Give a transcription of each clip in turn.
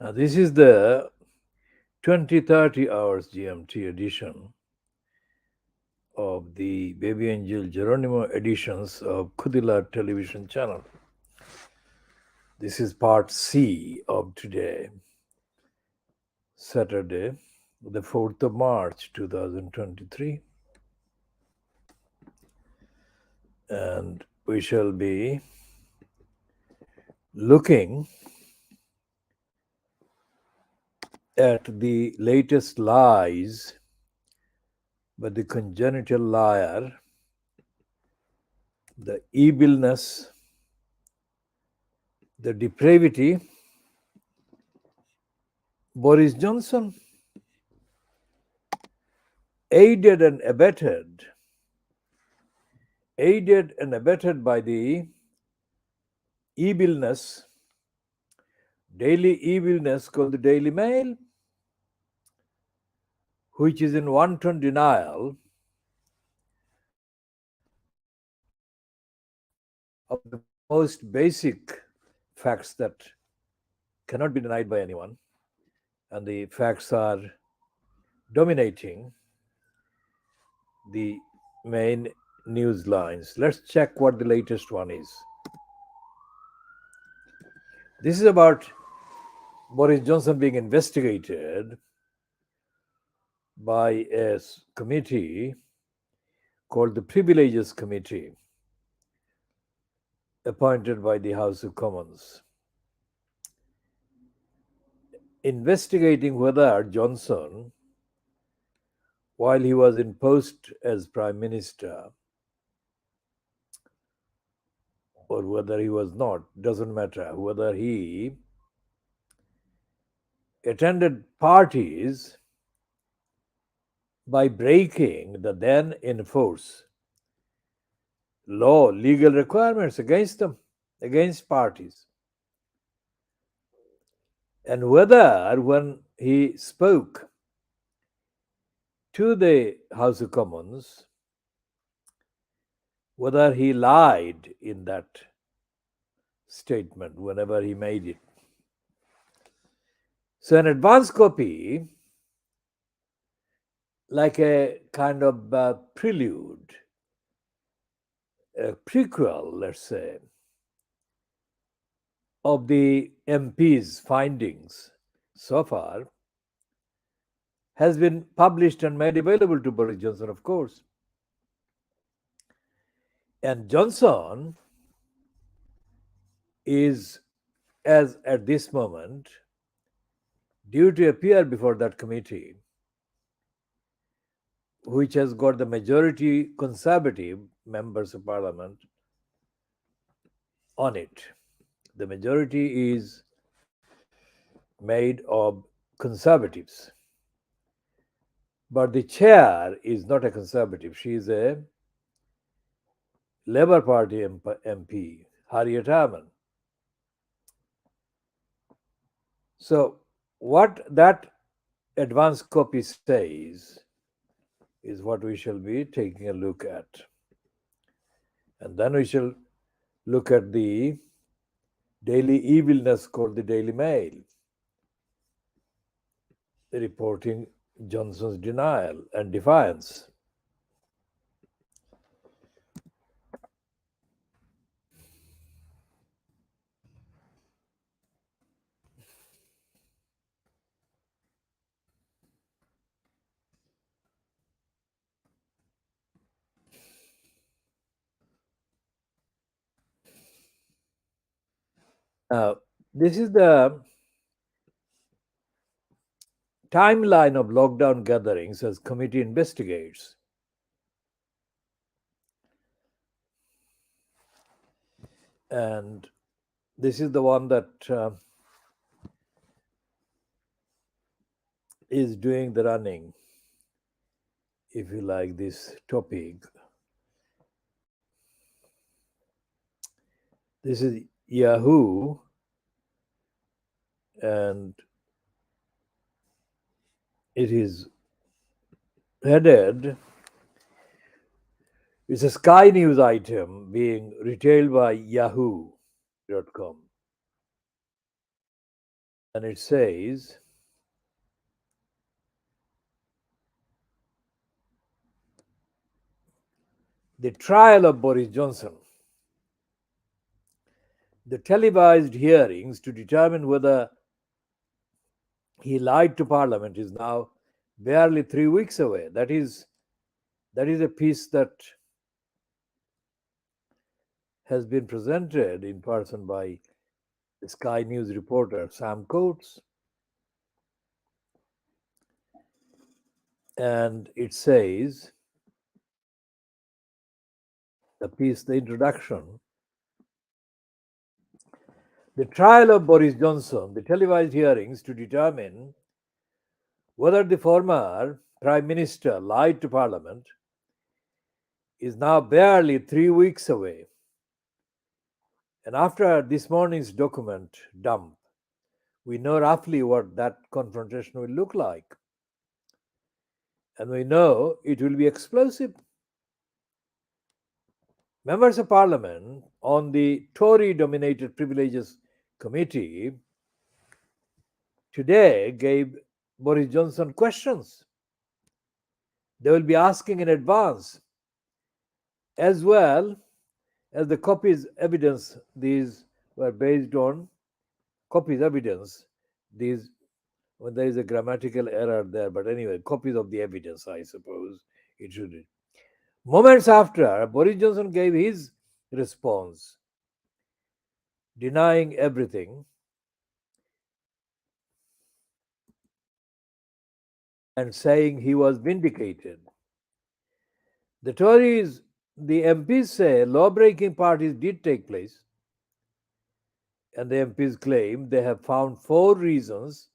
This is the 2030 hours GMT edition of the Baby Angel Geronimo editions of Khoodeelaar television channel. This is part C of today, Saturday, the 4th of March 2023. And we shall be looking at the latest lies by the congenital liar, the evilness, the depravity. Boris Johnson, aided and abetted by the evilness, daily evilness called the Daily Mail, which is in wanton denial of the most basic facts that cannot be denied by anyone. And the facts are dominating the main news lines. Let's check what the latest one is. This is about Boris Johnson being investigated by a committee called the Privileges Committee, appointed by the House of Commons, investigating whether Johnson, while he was in post as Prime Minister, or whether he was not, doesn't matter, whether he attended parties by breaking the then in force legal requirements against them, against parties. And whether when he spoke to the House of Commons, whether he lied in that statement whenever he made it. So an advance copy, like a kind of prelude, a prequel, let's say, of the MP's findings so far, has been published and made available to Boris Johnson, of course. And Johnson is, as at this moment, due to appear before that committee, which has got the majority Conservative members of Parliament on it. The majority is made of Conservatives. But the chair is not a Conservative. She is a Labour Party MP, Harriet Harman. So what that advance copy says is what we shall be taking a look at. And then we shall look at the daily evilness called the Daily Mail, reporting Johnson's denial and defiance. This is the timeline of lockdown gatherings as committee investigates. And this is the one that is doing the running, if you like, this topic. This is Yahoo, and it is headed, it's a Sky News item being retailed by Yahoo.com. And it says, the trial of Boris Johnson. The televised hearings to determine whether he lied to Parliament is now barely 3 weeks away. That is a piece that has been presented in person by the Sky News reporter Sam Coates. And it says, the piece, the introduction, the trial of Boris Johnson, the televised hearings to determine whether the former Prime Minister lied to Parliament, is now barely 3 weeks away. And after this morning's document dump, we know roughly what that confrontation will look like. And we know it will be explosive. Members of Parliament on the Tory dominated Privileges Committee today gave Boris Johnson questions. They will be asking in advance, as well as the copies evidence. These were based on copies evidence. These, when there is a grammatical error there, but anyway, copies of the evidence, I suppose it should be. Moments after, Boris Johnson gave his response, denying everything and saying he was vindicated. The Tories, the MPs say law-breaking parties did take place, and the MPs claim they have found 4 reasons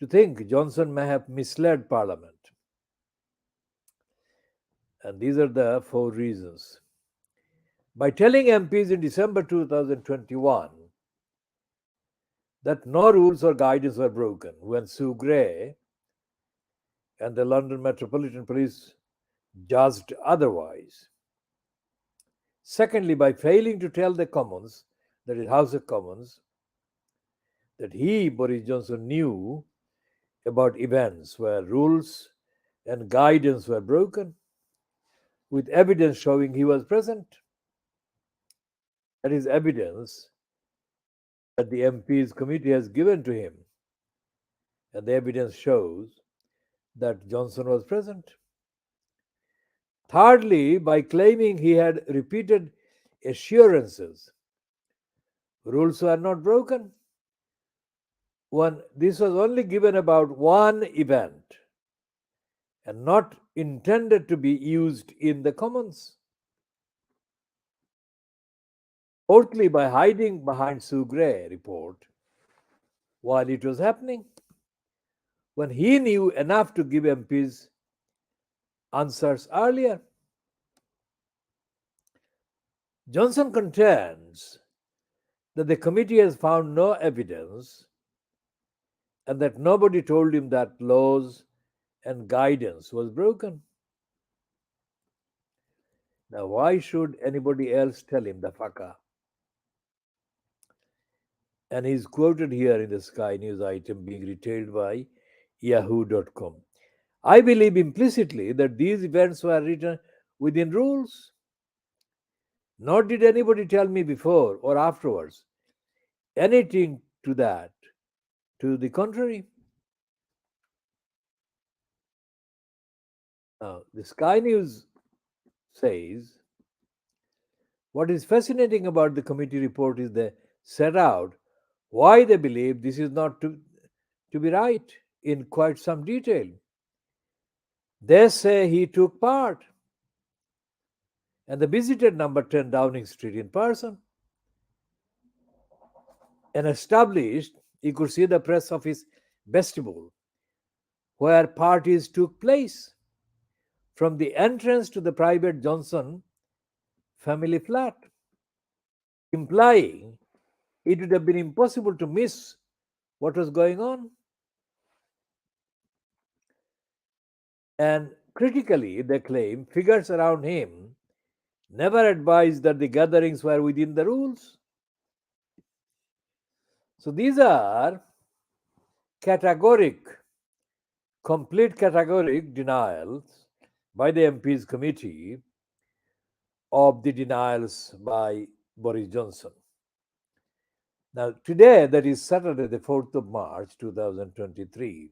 to think Johnson may have misled Parliament. And these are the 4 reasons. By telling MPs in December 2021 that no rules or guidance were broken when Sue Gray and the London Metropolitan Police judged otherwise. Secondly, by failing to tell the Commons, that is House of Commons, that he, Boris Johnson, knew about events where rules and guidance were broken, with evidence showing he was present. That is evidence that the MP's committee has given to him, and the evidence shows that Johnson was present. Thirdly, by claiming he had repeated assurances rules were not broken, when this was only given about one event and not intended to be used in the Commons. Fourthly, by hiding behind Sue Gray report while it was happening, when he knew enough to give MPs answers earlier. Johnson contends that the committee has found no evidence and that nobody told him that laws and guidance was broken. Now, why should anybody else tell him the fucker? And he's quoted here in the Sky News item being retailed by yahoo.com. I believe implicitly that these events were written within rules. Nor did anybody tell me before or afterwards anything to the contrary. Now, the Sky News says what is fascinating about the committee report is they set out why they believe this is not to be right in quite some detail. They say he took part and they visited number 10 Downing Street in person and established he could see the press office vestibule where parties took place, from the entrance to the private Johnson family flat, implying it would have been impossible to miss what was going on. And critically, they claim figures around him never advised that the gatherings were within the rules. So these are categoric, complete categoric denials by the MPs committee of the denials by Boris Johnson. Now, today, that is Saturday, the 4th of March 2023,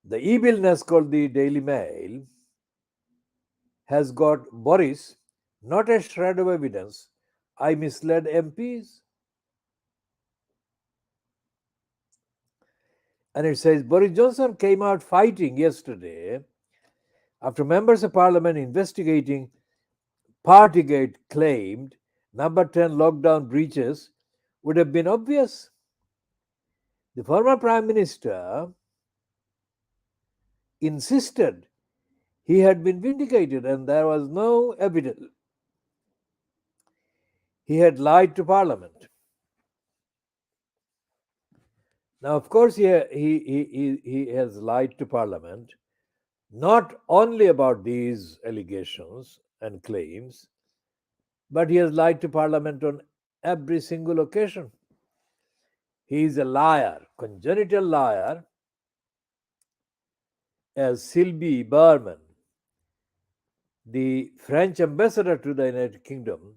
the e-billness called the Daily Mail has got Boris, not a shred of evidence, I misled MPs. And it says Boris Johnson came out fighting yesterday after members of parliament investigating Partygate claimed number 10 lockdown breaches would have been obvious. The former prime minister insisted he had been vindicated and there was no evidence. He had lied to parliament. Now, of course, he has lied to parliament not only about these allegations and claims, but he has lied to parliament on every single occasion. He is a liar, congenital liar, as Sylvie Berman, the French ambassador to the United Kingdom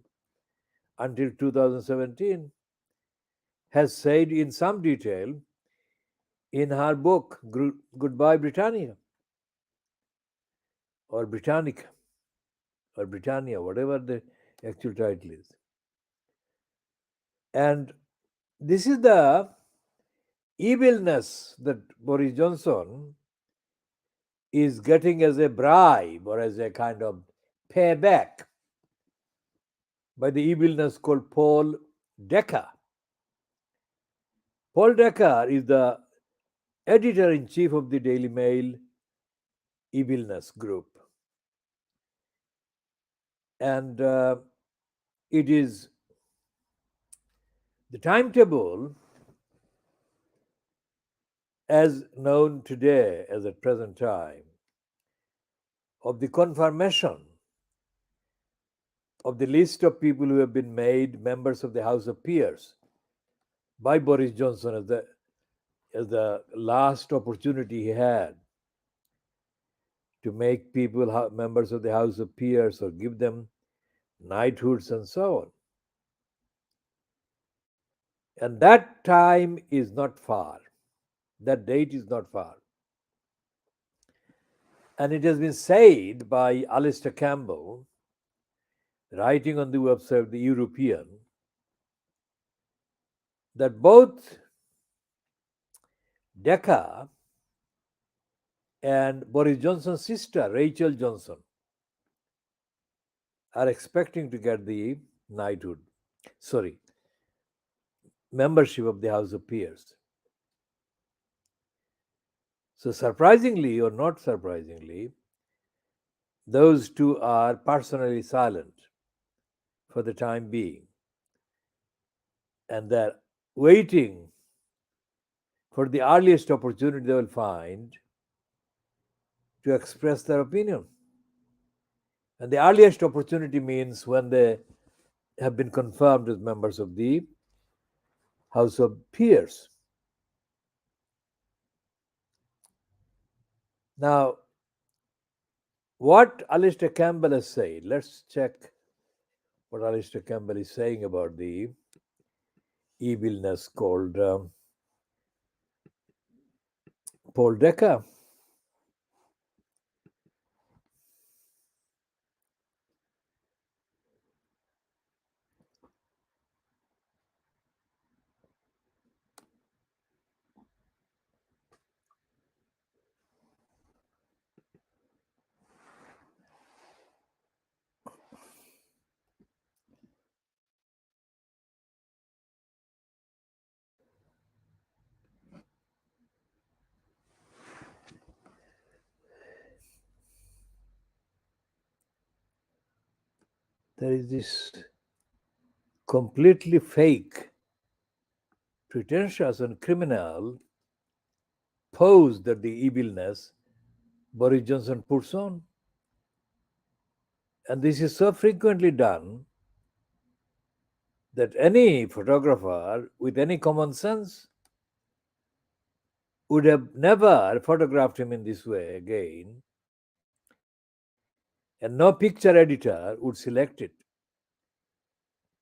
until 2017, has said in some detail in her book, Goodbye Britannia, or Britannica, or Britannia, whatever the actual title is. And this is the evilness that Boris Johnson is getting as a bribe or as a kind of payback by the evilness called Paul Decker. Paul Decker is the editor-in-chief of the Daily Mail evilness group. And it is the timetable as known today, as at present time, of the confirmation of the list of people who have been made members of the House of Peers by Boris Johnson as the last opportunity he had to make people members of the House of Peers or give them knighthoods and so on. And that time is not far. That date is not far. And it has been said by Alistair Campbell, writing on the website of the European, that both Decker and Boris Johnson's sister, Rachel Johnson, are expecting to get the membership of the House of Peers. So surprisingly or not surprisingly, those two are personally silent for the time being. And they're waiting for the earliest opportunity they will find to express their opinion. And the earliest opportunity means when they have been confirmed as members of the House of Peers. Now, what Alistair Campbell has said, let's check what Alistair Campbell is saying about the evilness called Paul Decker. There is this completely fake, pretentious, and criminal pose that the evilness Boris Johnson puts on. And this is so frequently done that any photographer with any common sense would have never photographed him in this way again, and no picture editor would select it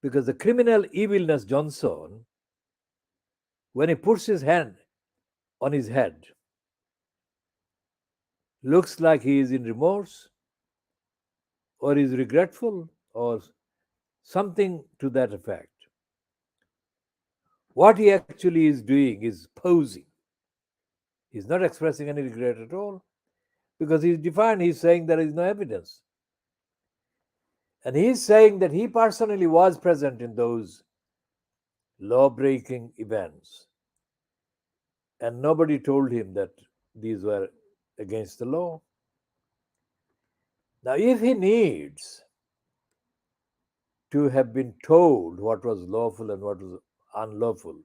because the criminal evilness Johnson, when he puts his hand on his head, looks like he is in remorse or is regretful or something to that effect. What he actually is doing is posing. He's not expressing any regret at all because he's defiant. He's saying there is no evidence. And he's saying that he personally was present in those law breaking events. And nobody told him that these were against the law. Now, if he needs to have been told what was lawful and what was unlawful,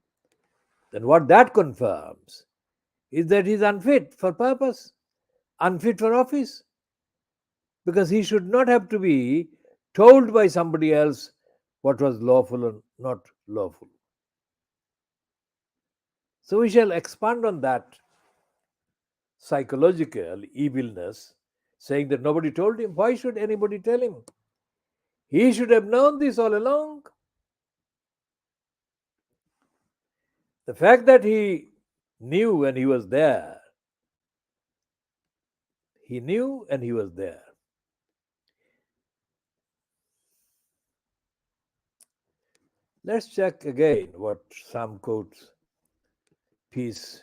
then what that confirms is that he's unfit for purpose, unfit for office, because he should not have to be told by somebody else what was lawful and not lawful. So we shall expand on that psychological evilness, saying that nobody told him. Why should anybody tell him? He should have known this all along. The fact that he knew when he was there, he knew and he was there. Let's check again what Sam Coates' piece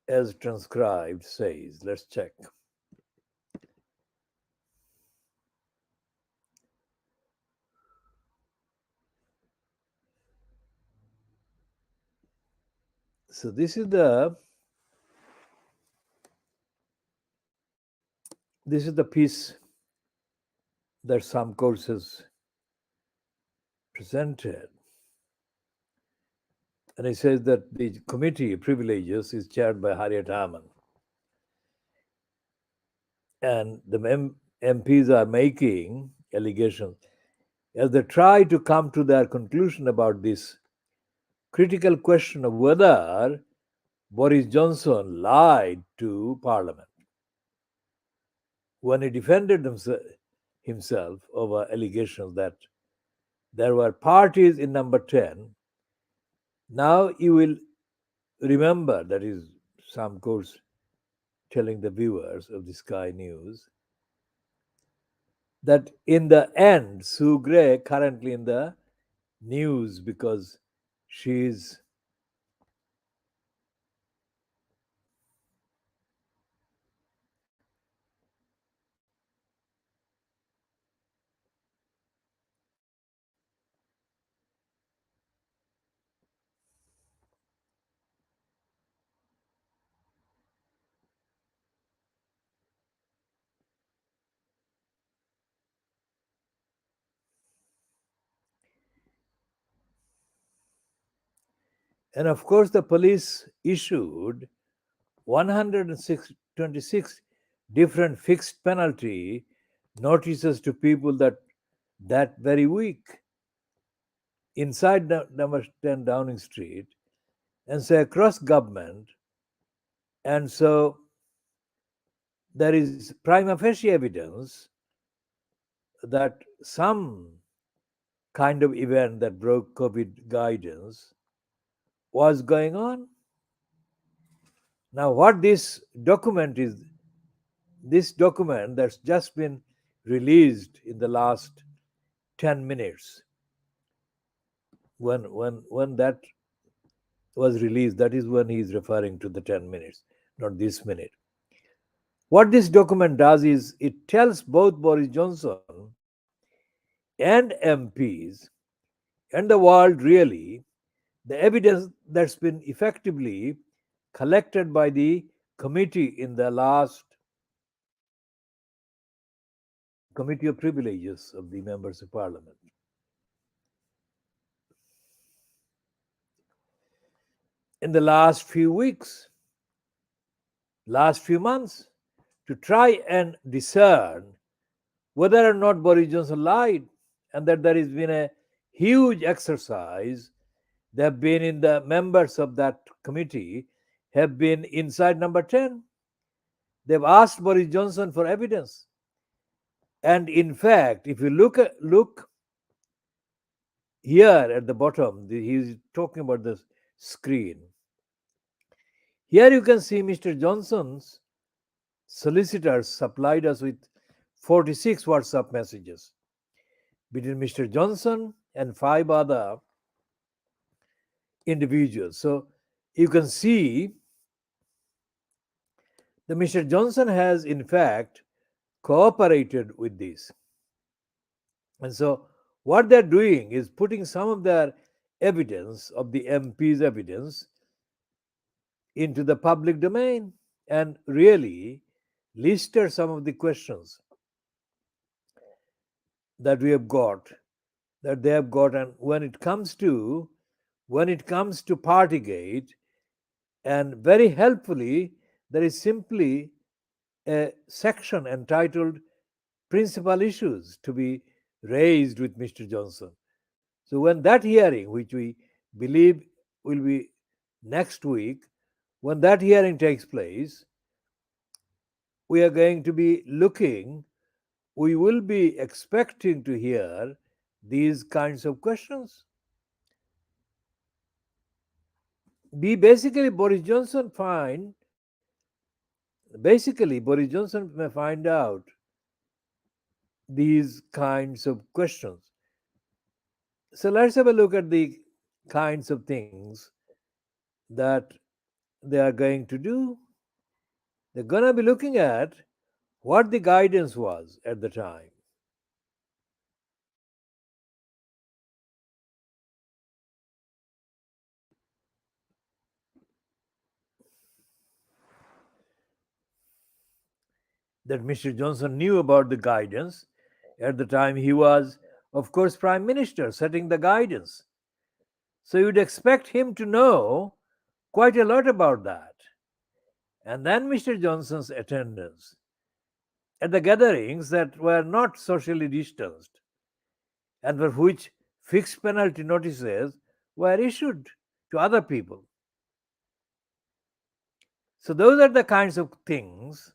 as transcribed says. Let's check. So this is the piece that Sam Coates has presented. And he says that the committee of privileges is chaired by Harriet Harman. And the MPs are making allegations as they try to come to their conclusion about this critical question of whether Boris Johnson lied to Parliament when he defended himself over allegations that there were parties in number 10. Now you will remember, that is Sam Coates telling the viewers of the Sky News, that in the end, Sue Gray currently in the news because she's and of course the police issued 126 different fixed penalty notices to people that very week inside number 10 Downing Street, and so across government. And so there is prima facie evidence that some kind of event that broke COVID guidance was going on. Now, what this document is, this document that's just been released in the last 10 minutes, when that was released, that is when he is referring to the 10 minutes, not this minute. What this document does is it tells both Boris Johnson and MPs and the world really the evidence that's been effectively collected by the committee in the last committee of privileges of the members of parliament. In the last few weeks, last few months, to try and discern whether or not Boris Johnson lied, and that there has been a huge exercise. There have been in the members of that committee have been inside number 10. They've asked Boris Johnson for evidence. And in fact, if you look here at the bottom, he's talking about the screen. Here you can see Mr. Johnson's solicitors supplied us with 46 WhatsApp messages between Mr. Johnson and 5 other individuals. So you can see that Mr. Johnson has, in fact, cooperated with this. And so what they're doing is putting some of their evidence, of the MP's evidence, into the public domain and really listed some of the questions that we have got, that they have got. And when it comes to Partygate, and very helpfully, there is simply a section entitled Principal Issues to be raised with Mr. Johnson. So when that hearing, which we believe will be next week, when that hearing takes place, we are going to be we will be expecting to hear these kinds of questions. Basically Boris Johnson may find out these kinds of questions. So let's have a look at the kinds of things that they are going to do. They're going to be looking at what the guidance was at the time. That Mr. Johnson knew about the guidance at the time he was, of course, Prime Minister, setting the guidance. So you'd expect him to know quite a lot about that. And then Mr. Johnson's attendance at the gatherings that were not socially distanced and for which fixed penalty notices were issued to other people. So those are the kinds of things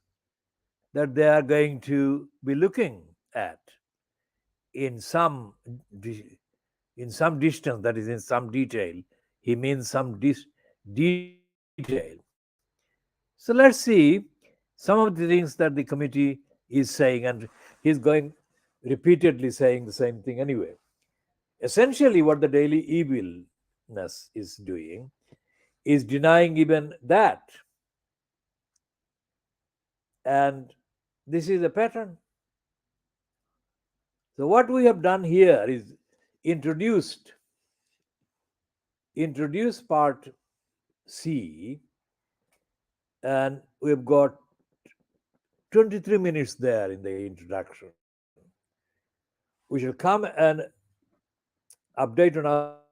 that they are going to be looking at in some distance, that is, in some detail. He means some detail. So let's see some of the things that the committee is saying, and he's going repeatedly saying the same thing anyway. Essentially, what the daily evilness is doing is denying even that. And this is a pattern. So what we have done here is introduced part C, and we've got 23 minutes there in the introduction. We shall come and update on other things